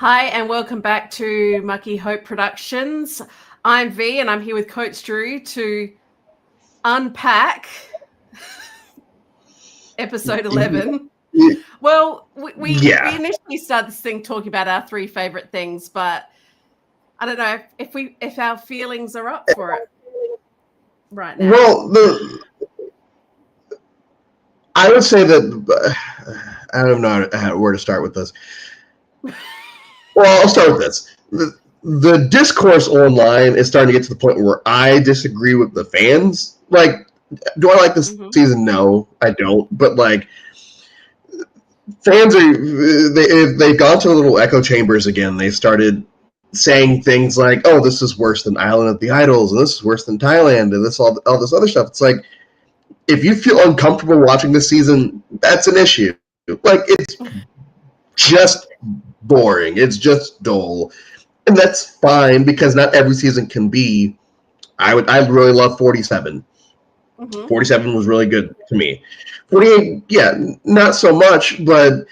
Hi, and welcome back to Mucky Hope Productions. I'm Vee, and I'm here with Coach Drew to unpack episode 11. Well, we initially started this thing talking about our three favorite things, but I don't know if our feelings are up for it right now. Well, I would say that I don't know where to start with this. Well, I'll start with this. The discourse online is starting to get to the point where I disagree with the fans. Like, do I like this season? No, I don't. But like, fans they've gone to little echo chambers again. They started saying things like, "Oh, this is worse than Island of the Idols, and this is worse than Thailand, and this all this other stuff." It's like, if you feel uncomfortable watching this season, that's an issue. Like, it's just boring. It's just dull. And that's fine, because not every season can be. I really love 47. 47 was really good to me. 48, yeah, not so much, but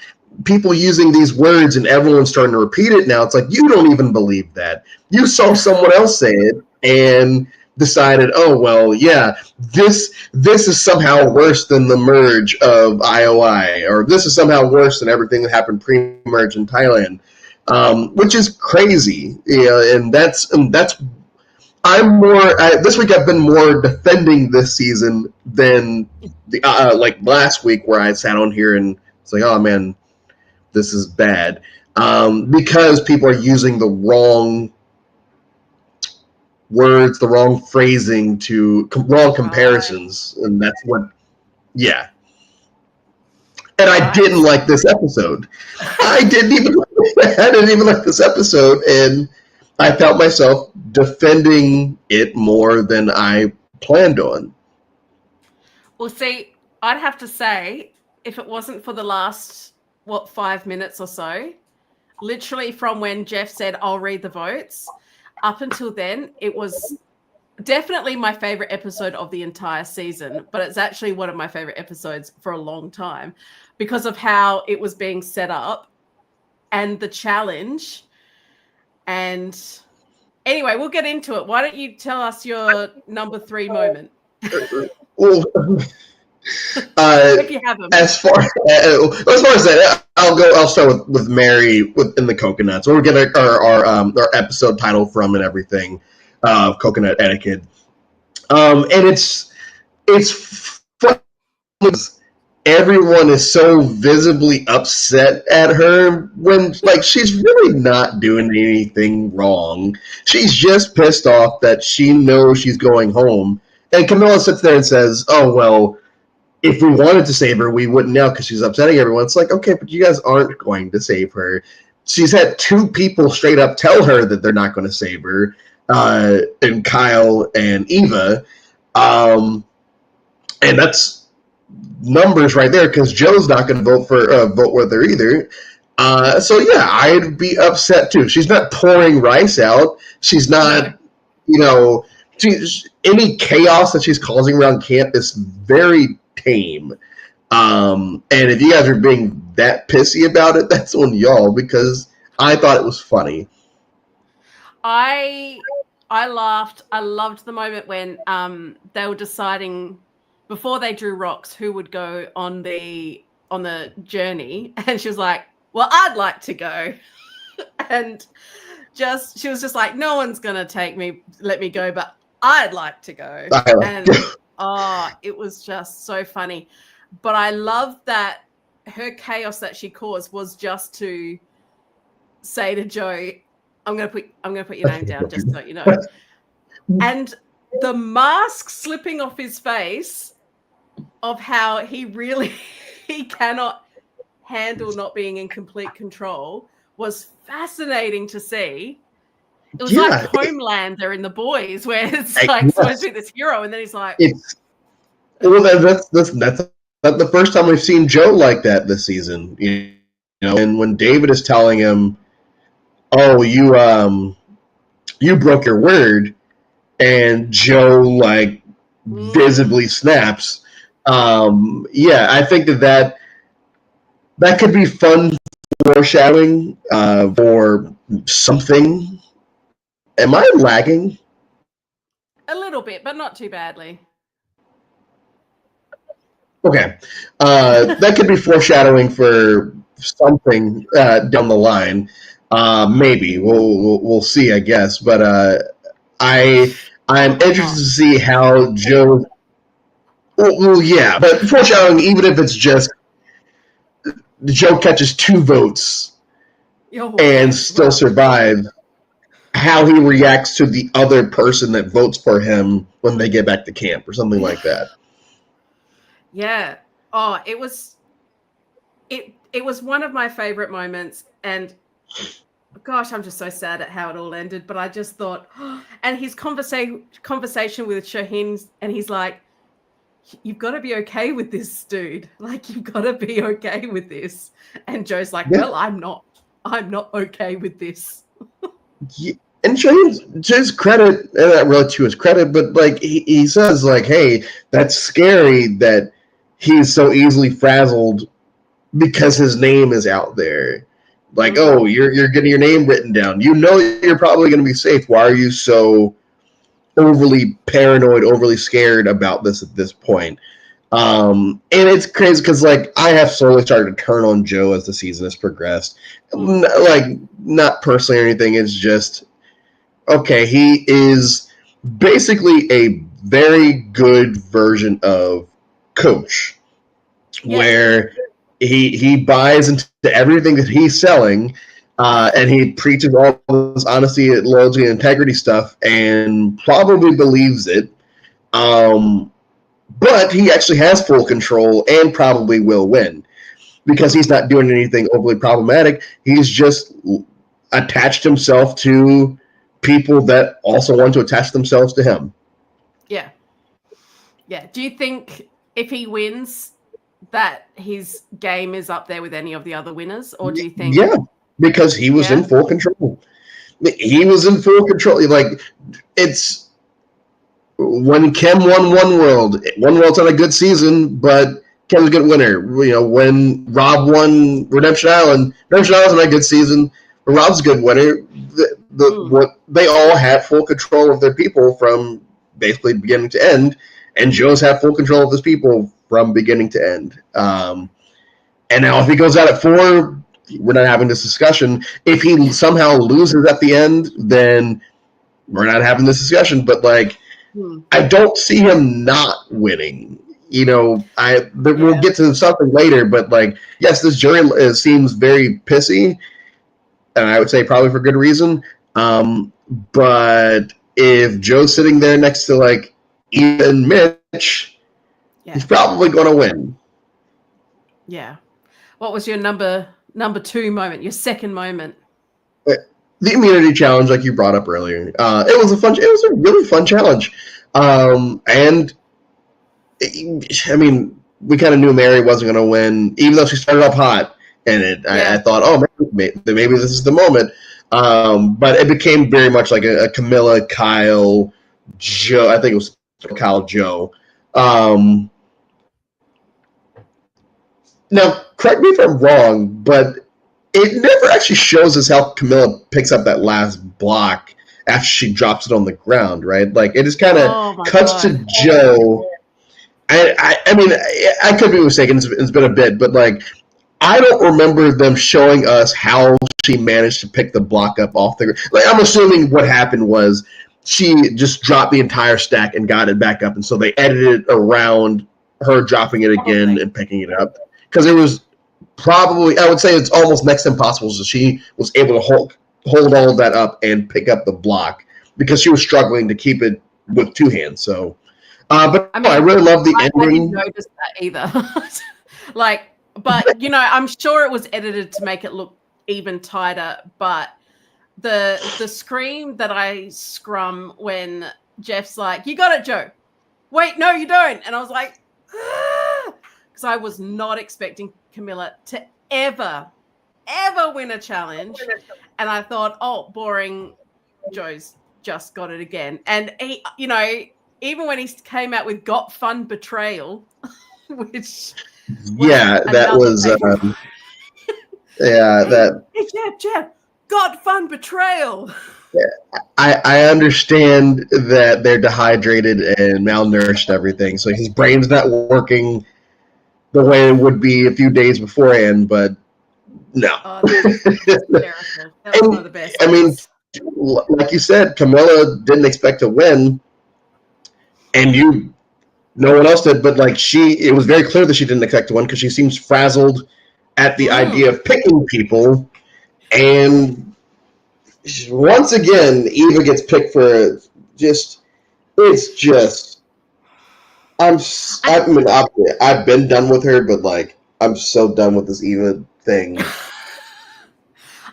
people using these words and everyone's starting to repeat it now. It's like, you don't even believe that. You saw someone else say it and decided, oh, well, yeah, this is somehow worse than the merge of IOI, or this is somehow worse than everything that happened pre-merge in Thailand, which is crazy. Yeah, and that's I'm more this week. I've been more defending this season than the like last week, where I sat on here and it's like, oh man, this is bad, because people are using the wrong words, the wrong phrasing, wrong comparisons, and that's what. Yeah. And I didn't like this episode. I didn't even like this episode, and I felt myself defending it more than I planned on. Well, see, I'd have to say, if it wasn't for the last, 5 minutes or so, literally from when Jeff said, I'll read the votes, up until then, it was definitely my favorite episode of the entire season, but it's actually one of my favorite episodes for a long time because of how it was being set up and the challenge. And anyway, we'll get into it. Why don't you tell us your number 3 moment? Well, if you have them. As far as that, I'll start with Mary in the coconuts. We'll get our episode title from and everything, coconut etiquette. And it's fun. Everyone is so visibly upset at her when, like, she's really not doing anything wrong. She's just pissed off that she knows she's going home. And Camilla sits there and says, oh, well, if we wanted to save her, we wouldn't now because she's upsetting everyone. It's like, okay, but you guys aren't going to save her. She's had 2 people straight up tell her that they're not going to save her, and Kyle and Eva. And that's numbers right there, because Joe's not going to vote with her either. So yeah, I'd be upset too. She's not pouring rice out. She's not, any chaos that she's causing around camp is very tame. And if you guys are being that pissy about it, that's on y'all, because I thought it was funny. I laughed. I loved the moment when they were deciding before they drew rocks who would go on the journey, and she was like, well, I'd like to go. And she was just like, no one's gonna let me go, but I'd like to go. And it was just so funny. But I love that her chaos that she caused was just to say to Joe, I'm gonna put your name down, just so you know. And the mask slipping off his face of how he cannot handle not being in complete control was fascinating to see. It was like Homelander in The Boys, where it's like supposed to be this hero, and then he's like, that's not the first time we've seen Joe like that this season. And when David is telling him, oh, you broke your word, and Joe like visibly snaps. I think that could be fun foreshadowing for something. Am I lagging? A little bit, but not too badly. Okay. That could be foreshadowing for something down the line. Maybe we'll see, I guess. But I'm interested to see how Joe. Well, yeah, but foreshadowing, even if it's just Joe catches 2 votes and still survive, how he reacts to the other person that votes for him when they get back to camp or something like that. Yeah. Oh, it was one of my favorite moments, and gosh, I'm just so sad at how it all ended. But I just thought, and his conversation with Shaheen, and he's like, "You've got to be okay with this, dude. Like, you've got to be okay with this." And Joe's like, "Well, I'm not okay with this." Yeah. And to his credit, not really to his credit, but like he says, like, "Hey, that's scary that he's so easily frazzled because his name is out there. Like, oh, you're getting your name written down. You know you're probably going to be safe. Why are you so overly paranoid, overly scared about this at this point?" And it's crazy because, like, I have slowly started to turn on Joe as the season has progressed. Like, not personally or anything. It's just, okay, he is basically a very good version of Coach, where he buys into everything that he's selling, and he preaches all this honesty, loyalty, and integrity stuff, and probably believes it. But he actually has full control and probably will win because he's not doing anything overly problematic. He's just attached himself to people that also want to attach themselves to him. Yeah. Yeah. Do you think if he wins that his game is up there with any of the other winners, or do you think? Yeah, because he was in full control. He was in full control. Like, it's when Kim won One World's not a good season, but Kim's a good winner. You know, when Rob won Redemption Island's not a good season, but Rob's a good winner. What they all had full control of their people from basically beginning to end, and Joe's had full control of his people from beginning to end. And now if he goes out at 4, we're not having this discussion. If he somehow loses at the end, then we're not having this discussion. But, like, I don't see him not winning. You know, we'll get to something later, but, like, yes, this jury seems very pissy, and I would say probably for good reason. But if Joe's sitting there next to, like, Ethan Mitch, he's probably going to win. Yeah. What was your number 2 moment? Your second moment? The immunity challenge, like you brought up earlier. It was a really fun challenge. And I mean, we kind of knew Mary wasn't going to win, even though she started off hot. And I thought, oh, maybe this is the moment. But it became very much like a Camilla, Kyle, Joe. I think it was Kyle, Joe. Now, correct me if I'm wrong, but it never actually shows us how Camilla picks up that last block after she drops it on the ground, right? Like, it just kind of cuts to Joe. I mean, I could be mistaken. It's been a bit, but, like, I don't remember them showing us how she managed to pick the block up off the ground. Like, I'm assuming what happened was she just dropped the entire stack and got it back up, and so they edited around her dropping it again and picking it up. Because it was probably, I would say it's almost next to impossible, so she was able to hold all of that up and pick up the block because she was struggling to keep it with 2 hands. So, but I really love the ending. I didn't notice that either. Like, but, you know, I'm sure it was edited to make it look even tighter. But the scream that I scrum when Jeff's like, "You got it, Joe." "Wait, no, you don't." And I was like, because I was not expecting Camilla to ever win a challenge. And I thought, oh, boring. Joe's just got it again. And he, you know, even when he came out with "Got Fun Betrayal," which that was Yeah, that. Hey, Jeb, God fun betrayal. I understand that they're dehydrated and malnourished and everything, so his brain's not working the way it would be a few days beforehand, but no. Oh, that was hysterical. That was one of the best I mean, bits. like you said, Camilla didn't expect to win, and no one else did, but like it was very clear that she didn't expect to win because she seems frazzled at the idea of picking people, and once again, Eva gets picked for just. It's just. I've been done with her, but like I'm so done with this Eva thing.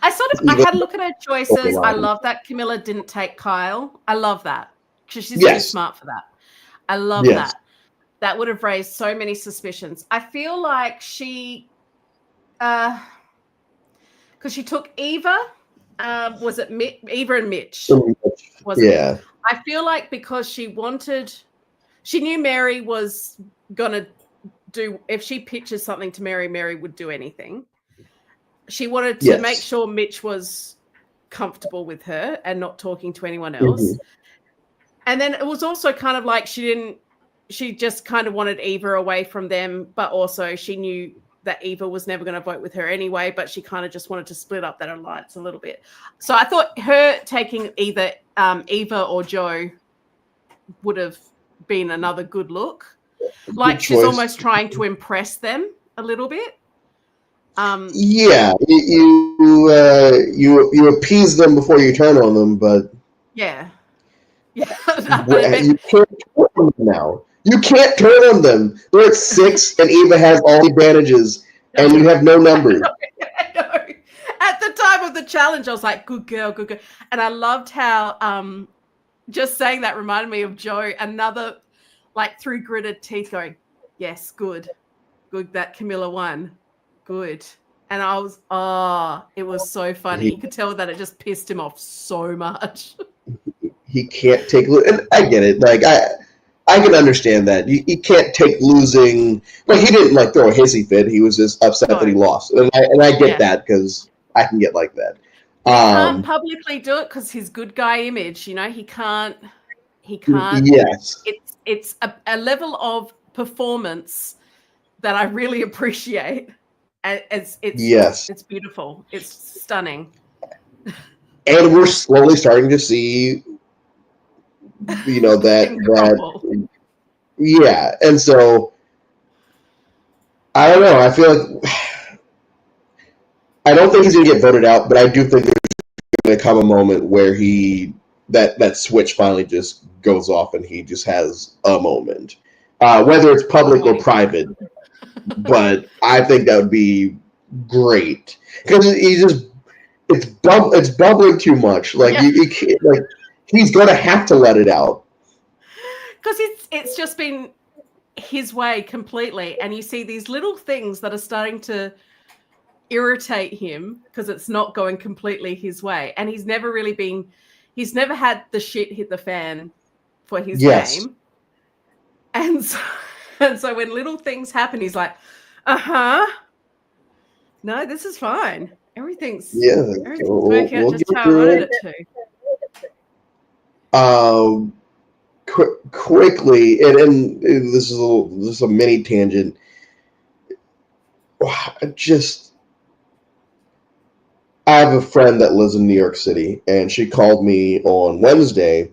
I had a look at her choices. I love that Camilla didn't take Kyle. I love that because she's too smart for that. I love that. That would have raised so many suspicions. I feel like she, because she took Eva. Was it Eva and Mitch? Was it? I feel like because she knew Mary was gonna do. If she pitches something to Mary, Mary would do anything. She wanted to make sure Mitch was comfortable with her and not talking to anyone else. Mm-hmm. And then it was also kind of like she just kind of wanted Eva away from them, but also she knew that Eva was never going to vote with her anyway, but she kind of just wanted to split up that alliance a little bit. So I thought her taking either Eva or Joe would have been another good look. Like she's almost trying to impress them a little bit. You appease them before you turn on them, but yeah. You can't turn on them now. You can't turn on them. They're at 6, and Eva has all the advantages, and you have no numbers. I know. At the time of the challenge, I was like, "Good girl, good girl," and I loved how just saying that reminded me of Joe. Another like through gritted teeth, going, "Yes, good that Camilla won." Good. And I was, it was so funny. You could tell that it just pissed him off so much. He can't take, and I get it. Like, I can understand that. You can't take losing. Like, he didn't, like, throw a hissy fit. He was just upset that he lost. And I get that because I can get like that. He can't publicly do it because his good guy image, you know, he can't. Yes. It's a level of performance that I really appreciate. It's beautiful. It's stunning. And we're slowly starting to see, you know, that yeah. And so I don't know. I feel like I don't think he's going to get voted out, but I do think there's going to come a moment where that switch finally just goes off and he just has a moment, whether it's public or private. But I think that would be great because it's bubbling too much. Like you can't, like he's gonna have to let it out because it's just been his way completely, and you see these little things that are starting to irritate him because it's not going completely his way, and he's never had the shit hit the fan for his game, and so when little things happen, he's like, no, this is fine. Everything's working out just how I wanted it to. Quickly, and this is a mini tangent. I have a friend that lives in New York City, and she called me on Wednesday.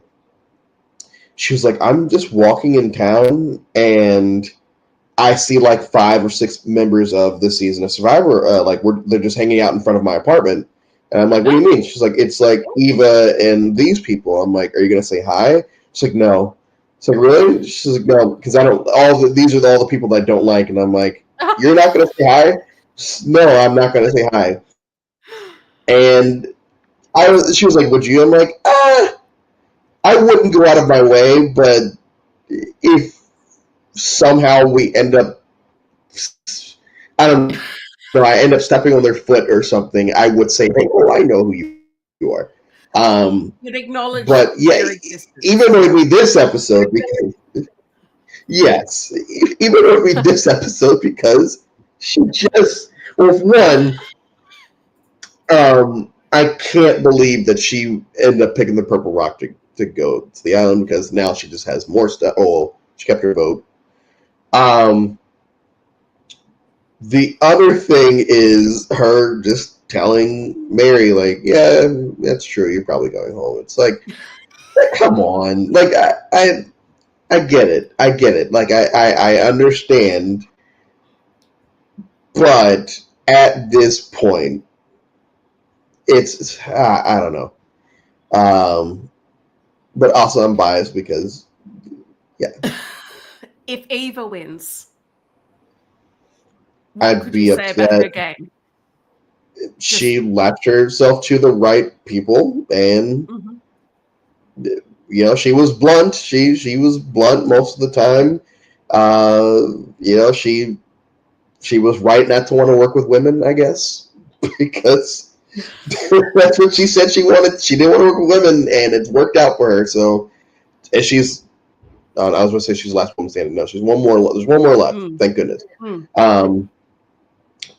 She was like, I'm just walking in town, and I see like 5 or 6 members of this season of Survivor. They're just hanging out in front of my apartment. And I'm like, what do you mean? She's like, it's like Eva and these people. I'm like, are you going to say hi? She's like, no. It's like, really? She's like, no, because these are all the people that I don't like. And I'm like, you're not going to say hi? No, I'm not going to say hi. And she was like, would you? I'm like, I wouldn't go out of my way, but if somehow we end up, I don't know, I end up stepping on their foot or something, I would say, hey, I know who you are. You'd acknowledge, but yeah, even with this episode, because even with this episode, because she just, well, one, I can't believe that she ended up picking the Purple Rock to go to the island because now she just has more stuff. Oh, she kept her vote. The other thing is her just telling Mary, like, yeah, that's true. You're probably going home. It's like, come on. Like, I get it. I get it. Like, I understand. But at this point, it's, I don't know. But also I'm biased because, yeah. If Eva wins, I'd could be you say about upset. her game? She left herself to the right people, and she was blunt. She was blunt most of the time. She was right not to want to work with women, I guess, because that's what she said she wanted. She didn't want to work with women, and it's worked out for her. So, and she's. I was going to say she's the last woman standing. No, she's one more. There's one more left. Thank goodness.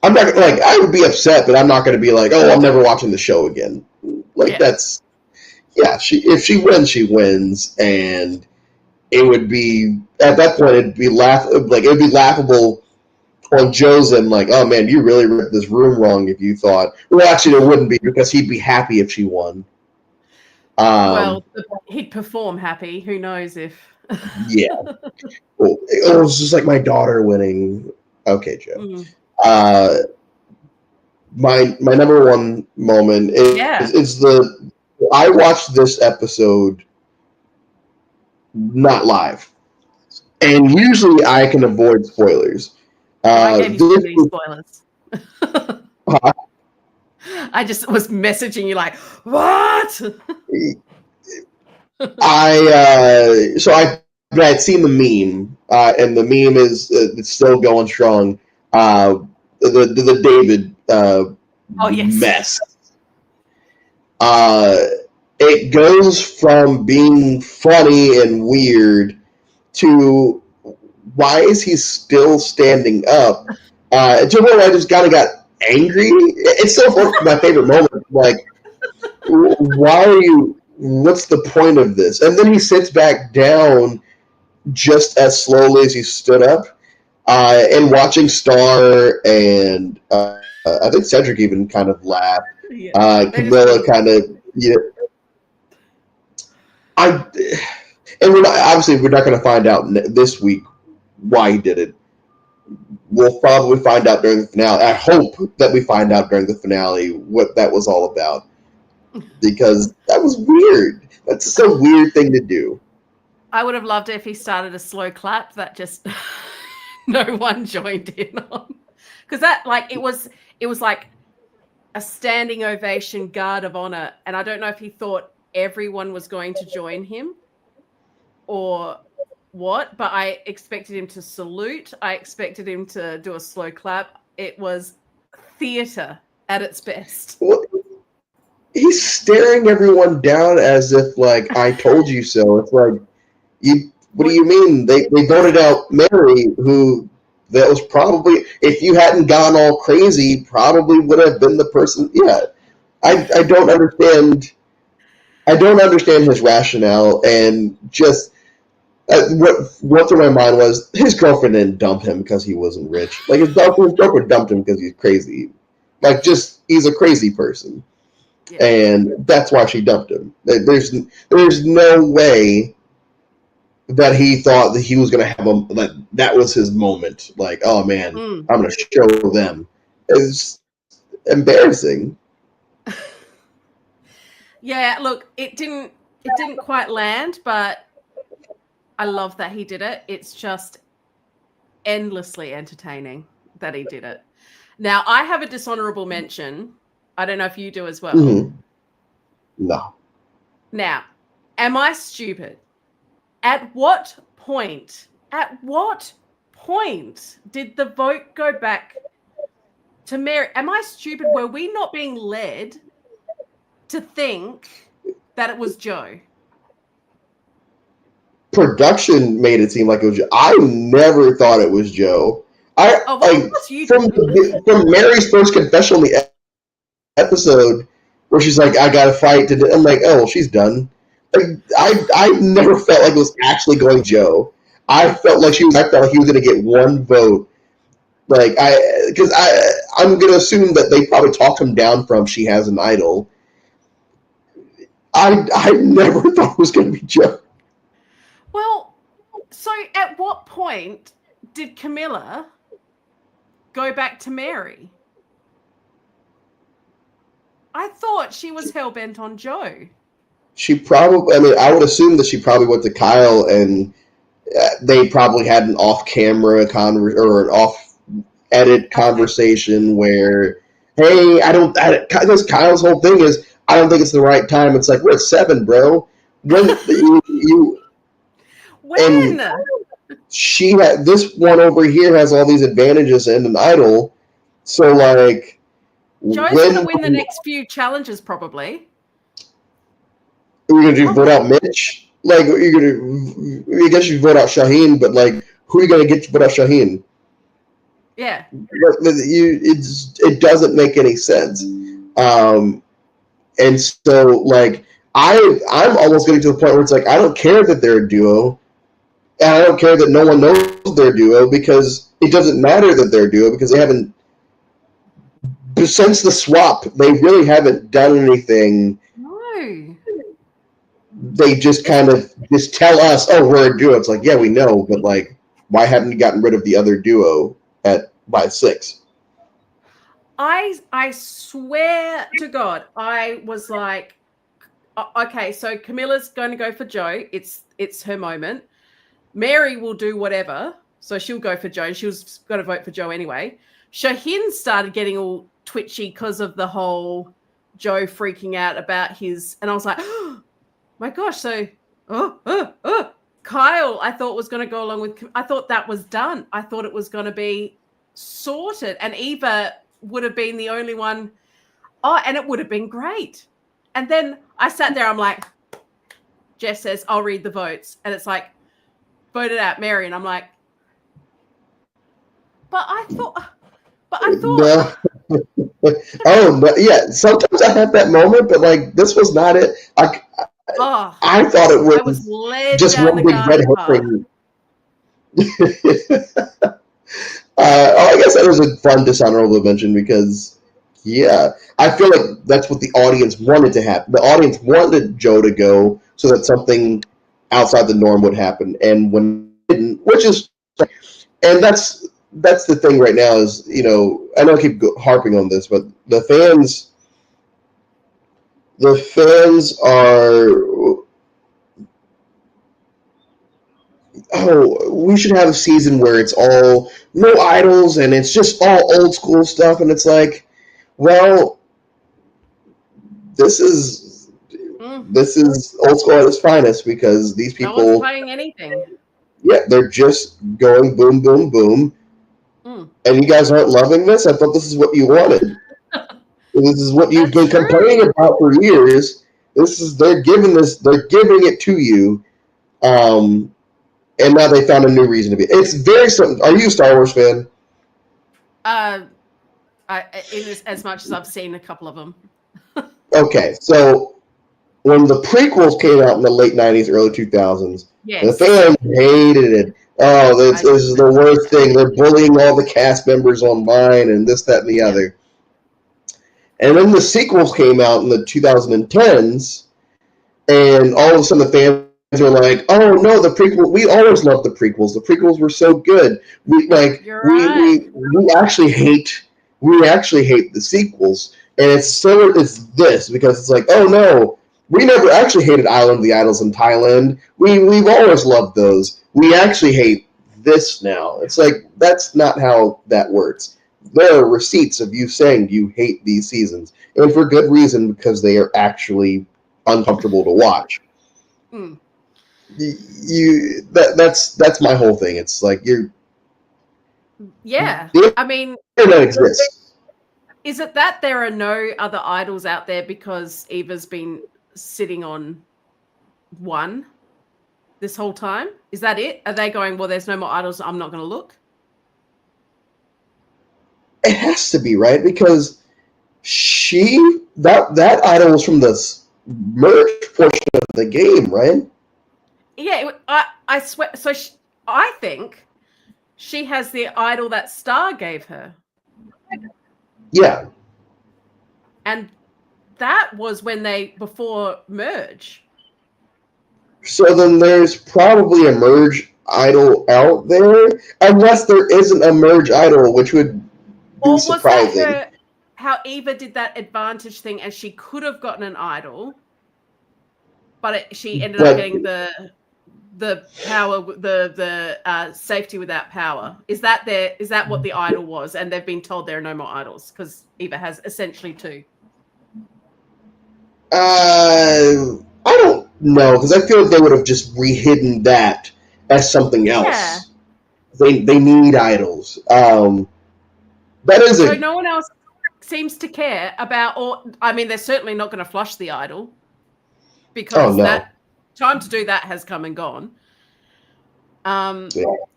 I'm not like I would be upset, but I'm not going to be like, oh, I'm never watching the show again. Like that's if she wins, she wins, and it would be at that point it'd be laughable on Joe's end, like, oh man, you really read this room wrong if you thought. Well, actually, it wouldn't be because he'd be happy if she won. Well, he'd perform happy. Who knows if? Yeah. Well, it was just like my daughter winning. Okay, Joe. My number one moment is the I watched this episode not live, and usually I can avoid spoilers. I gave you so many spoilers. I just was messaging you like, what? So I had seen the meme, and the meme is it's still going strong. The David mess. It goes from being funny and weird to why is he still standing up? To the point where I just kind of got angry. It's still my favorite moment. Like, why are you? What's the point of this? And then he sits back down just as slowly as he stood up. And watching Star and I think Cedric even kind of laughed. Camilla kind of, and we're not going to find out this week why he did it. We'll probably find out during the finale. I hope that we find out during the finale what that was all about, because that was weird. That's just a weird thing to do. I would have loved it if he started a slow clap that just no one joined in on, because that it was like a standing ovation, guard of honor, and I don't know if he thought everyone was going to join him or what, but I expected him to salute. I expected him to do a slow clap. It was theater at its best. Well, he's staring everyone down as if like I told you so. It's like, what do you mean? They voted out Mary, who that was probably, if you hadn't gone all crazy, probably would have been the person. Yeah, I don't understand. I don't understand his rationale, and just what through my mind was his girlfriend didn't dump him because he wasn't rich. Like his girlfriend dumped him because he's crazy. Like just he's a crazy person, and that's why she dumped him. There's no way that he thought that he was going to have him, like that was his moment. Like, oh man, I'm going to show them. It's embarrassing. Yeah, look, it didn't quite land, but I love that he did it. It's just endlessly entertaining that he did it. Now, I have a dishonorable mention. I don't know if you do as well. Mm-hmm. No. Now, am I stupid? At what point did the vote go back to Mary? Am I stupid? Were we not being led to think that it was Joe? Production made it seem like it was Joe. I never thought it was Joe. From Mary's first confession on the episode where she's like, I got to fight. I'm like, oh, well, she's done. Like, I never felt like it was actually going Joe. I felt like he was going to get one vote. Like, I'm going to assume that they probably talked him down from She Has an Idol. I never thought it was going to be Joe. Well, so at what point did Camilla go back to Mary? I thought she was hell-bent on Joe. She probably, I mean, I would assume that she probably went to Kyle and they probably had an off-camera or an off-edit conversation where, hey, because Kyle's whole thing is, I don't think it's the right time. It's like, we're at 7, bro. When When? She had, this one over here has all these advantages in an idol. So, like, Joe's going to win the next few challenges, probably. Are you going to vote out Mitch? Like, you're going to, I guess you vote out Shaheen, but, like, who are you going to get to vote out Shaheen? Yeah. It doesn't make any sense. And so, like, I'm almost getting to the point where it's like, I don't care that they're a duo. And I don't care that no one knows they're a duo, because it doesn't matter that they're a duo, because they haven't, since the swap, they really haven't done anything. No. They just kind of just tell us, oh, we're a duo. It's like, yeah, we know, but, like, why haven't you gotten rid of the other duo by 6? I swear to God, I was like, okay, so Camilla's going to go for Joe. It's her moment. Mary will do whatever, so she'll go for Joe. She was going to vote for Joe anyway. Shaheen started getting all twitchy because of the whole Joe freaking out about his, and I was like, oh my gosh, so Kyle, I thought was going to go along with, I thought that was done. I thought it was going to be sorted, and Eva would have been the only one. Oh, and it would have been great. And then I sat there, I'm like, Jeff says, I'll read the votes. And it's like, voted out Mary. And I'm like, but I thought. No. Oh, but yeah, sometimes I have that moment, but, like, this was not it. I thought it was just one big red herring. I guess that was a fun dishonorable mention because, yeah, I feel like that's what the audience wanted to happen. The audience wanted Joe to go so that something outside the norm would happen, and when it didn't, and that's the thing right now is, you know, I know I keep harping on this, but the fans are, oh, we should have a season where it's all no idols and it's just all old school stuff, and it's like, well, this is old school at its finest, because these people, no one's playing anything. Yeah, they're just going boom, boom, boom. And you guys aren't loving this? I thought this is what you wanted. This is what you've been complaining about for years. They're giving it to you. And now they found a new reason to be. It's very simple. Are you a Star Wars fan? As much as I've seen a couple of them. Okay, so when the prequels came out in the late 90s, early 2000s, the fans hated it. Oh, this is the worst thing. They're bullying all the cast members online and this, that, and the other. And then the sequels came out in the 2010s, and all of a sudden the fans are like, "Oh no, the prequel! We always loved the prequels. The prequels were so good. We actually hate the sequels." And it's this because it's like, "Oh no, we never actually hated Island of the Idols in Thailand. We've always loved those. We actually hate this now." It's like, that's not how that works. There are receipts of you saying you hate these seasons, and for good reason, because they are actually uncomfortable to watch. That's my whole thing. It's like I mean, internet exists. Is it that there are no other idols out there because Eva's been sitting on one this whole time? Is that it? Are they going, well, there's no more idols, I'm not going to look? It has to be, right? Because that idol was from the merch portion of the game, right? Yeah, I swear. So I think she has the idol that Star gave her. Yeah. And that was when before merge. So then there's probably a merge idol out there, unless there isn't a merge idol, which would be Or was that surprising. how Eva did that advantage thing and she could have gotten an idol, but she ended up getting the power, the safety without power. Is that what the idol was? And they've been told there are no more idols because Eva has essentially 2. I don't know, because I feel like they would have just rehidden that as something else. Yeah. They need idols. That is so no one else seems to care about, or I mean, they're certainly not going to flush the idol because that time to do that has come and gone.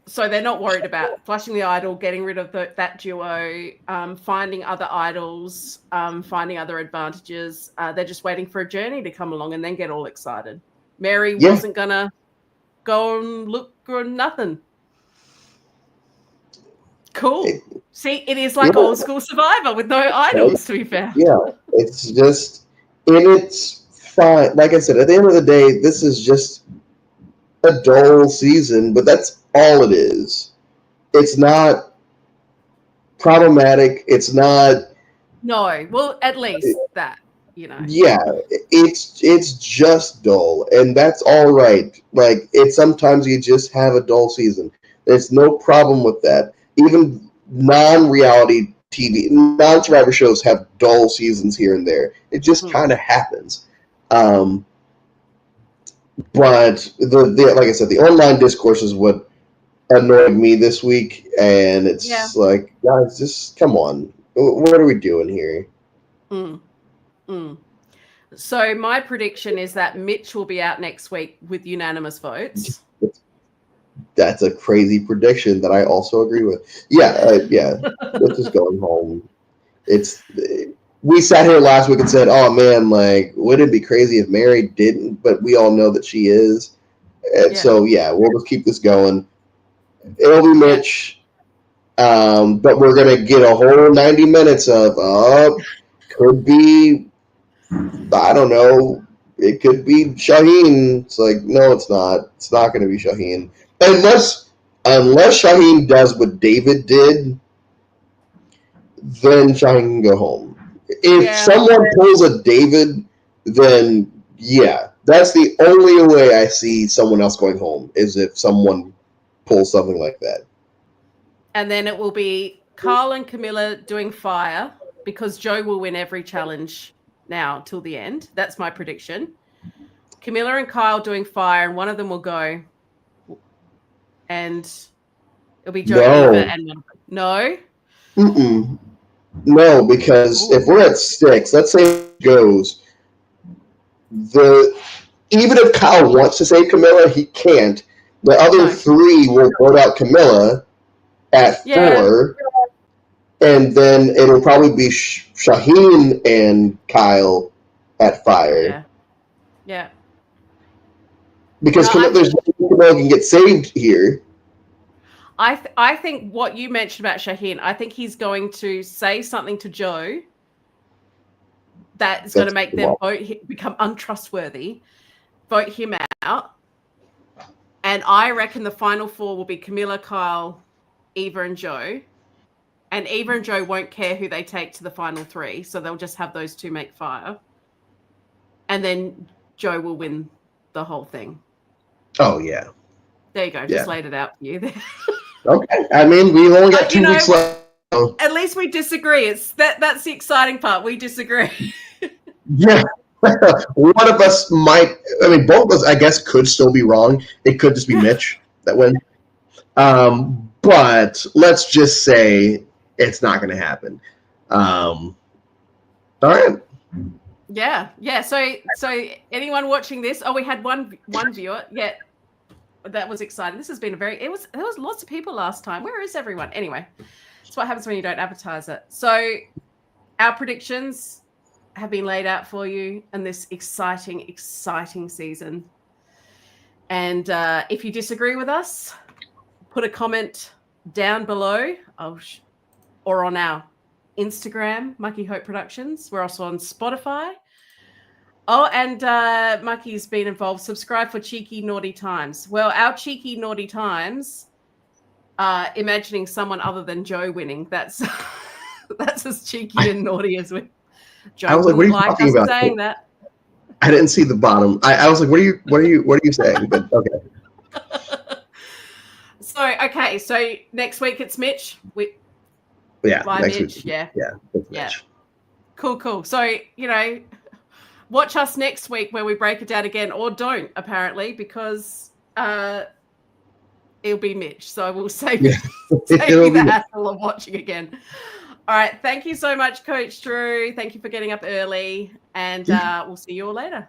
So they're not worried about flushing the idol, getting rid of that duo, finding other idols, finding other advantages. They're just waiting for a journey to come along and then get all excited. Mary wasn't going to go and look for nothing. Cool. See, it is like old school Survivor with no idols to be found. Yeah, it's just, and it's fine. Like I said, at the end of the day, this is just a dull season, but that's all it is. It's not problematic. It's not. No, well, at least that, Yeah, it's just dull, and that's all right. Like, sometimes you just have a dull season. There's no problem with that. Even non-reality TV, non-Survivor shows have dull seasons here and there. It just kind of happens. But the like I said, the online discourse is what annoyed me this week, and it's like, guys, just come on. What are we doing here? So my prediction is that Mitch will be out next week with unanimous votes. That's a crazy prediction that I also agree with. Yeah. Mitch is going home. We sat here last week and said, "Oh man, like, wouldn't it be crazy if Mary didn't?" But we all know that she is. So we'll just keep this going. It'll be Mitch, but we're gonna get a whole 90 minutes of could be, I don't know. It could be Shaheen. It's like, no, it's not. It's not going to be Shaheen. Unless Shaheen does what David did, then Shaheen can go home. If someone pulls a David, then that's the only way I see someone else going home, is if someone pulls something like that. And then it will be Carl and Camilla doing fire, because Joe will win every challenge now till the end. That's my prediction. Camilla and Kyle doing fire, and one of them will go. And it'll be Joe, Eva, and one of them. No? No, because if we're at 6, let's say it goes, even if Kyle wants to save Camilla, he can't. The other 3 will vote out Camilla at 4. And then it'll probably be Shaheen and Kyle at fire. Yeah. Because there's no Camilla can get saved here. I think what you mentioned about Shaheen, I think he's going to say something to Joe that's going to make them become untrustworthy, vote him out. And I reckon the final 4 will be Camilla, Kyle, Eva, and Joe. And Eva and Joe won't care who they take to the final 3, so they'll just have those 2 make fire. And then Joe will win the whole thing. Oh, yeah. There you go. Just laid it out for you there. Okay. I mean, we've only got 2 weeks left. At least we disagree. That's the exciting part. We disagree. Yeah. One of us might, both of us, I guess, could still be wrong. It could just be Mitch that wins. But let's just say it's not going to happen. All right. Yeah. So anyone watching this? Oh, we had one viewer. Yeah, that was exciting. This has been there was lots of people last time. Where is everyone? Anyway, that's what happens when you don't advertise it. So our predictions have been laid out for you in this exciting season. And if you disagree with us, put a comment down below or on our Instagram, Mucky Hope Productions. We're also on Spotify. Oh, and Mucky's been involved. Subscribe for Cheeky Naughty Times. Well, our Cheeky Naughty Times, imagining someone other than Joe winning. That's as cheeky and naughty as we. Joe I was like, what are you like talking us about? saying that. I didn't see the bottom. I was like, what are you saying? But okay. So next week it's Mitch. Next Mitch. week. Yeah. It's Mitch. Cool. So, watch us next week where we break it down again, or don't, apparently, because it'll be Mitch. So we'll save you the hassle of watching again. All right. Thank you so much, Coach Drew. Thank you for getting up early, and we'll see you all later.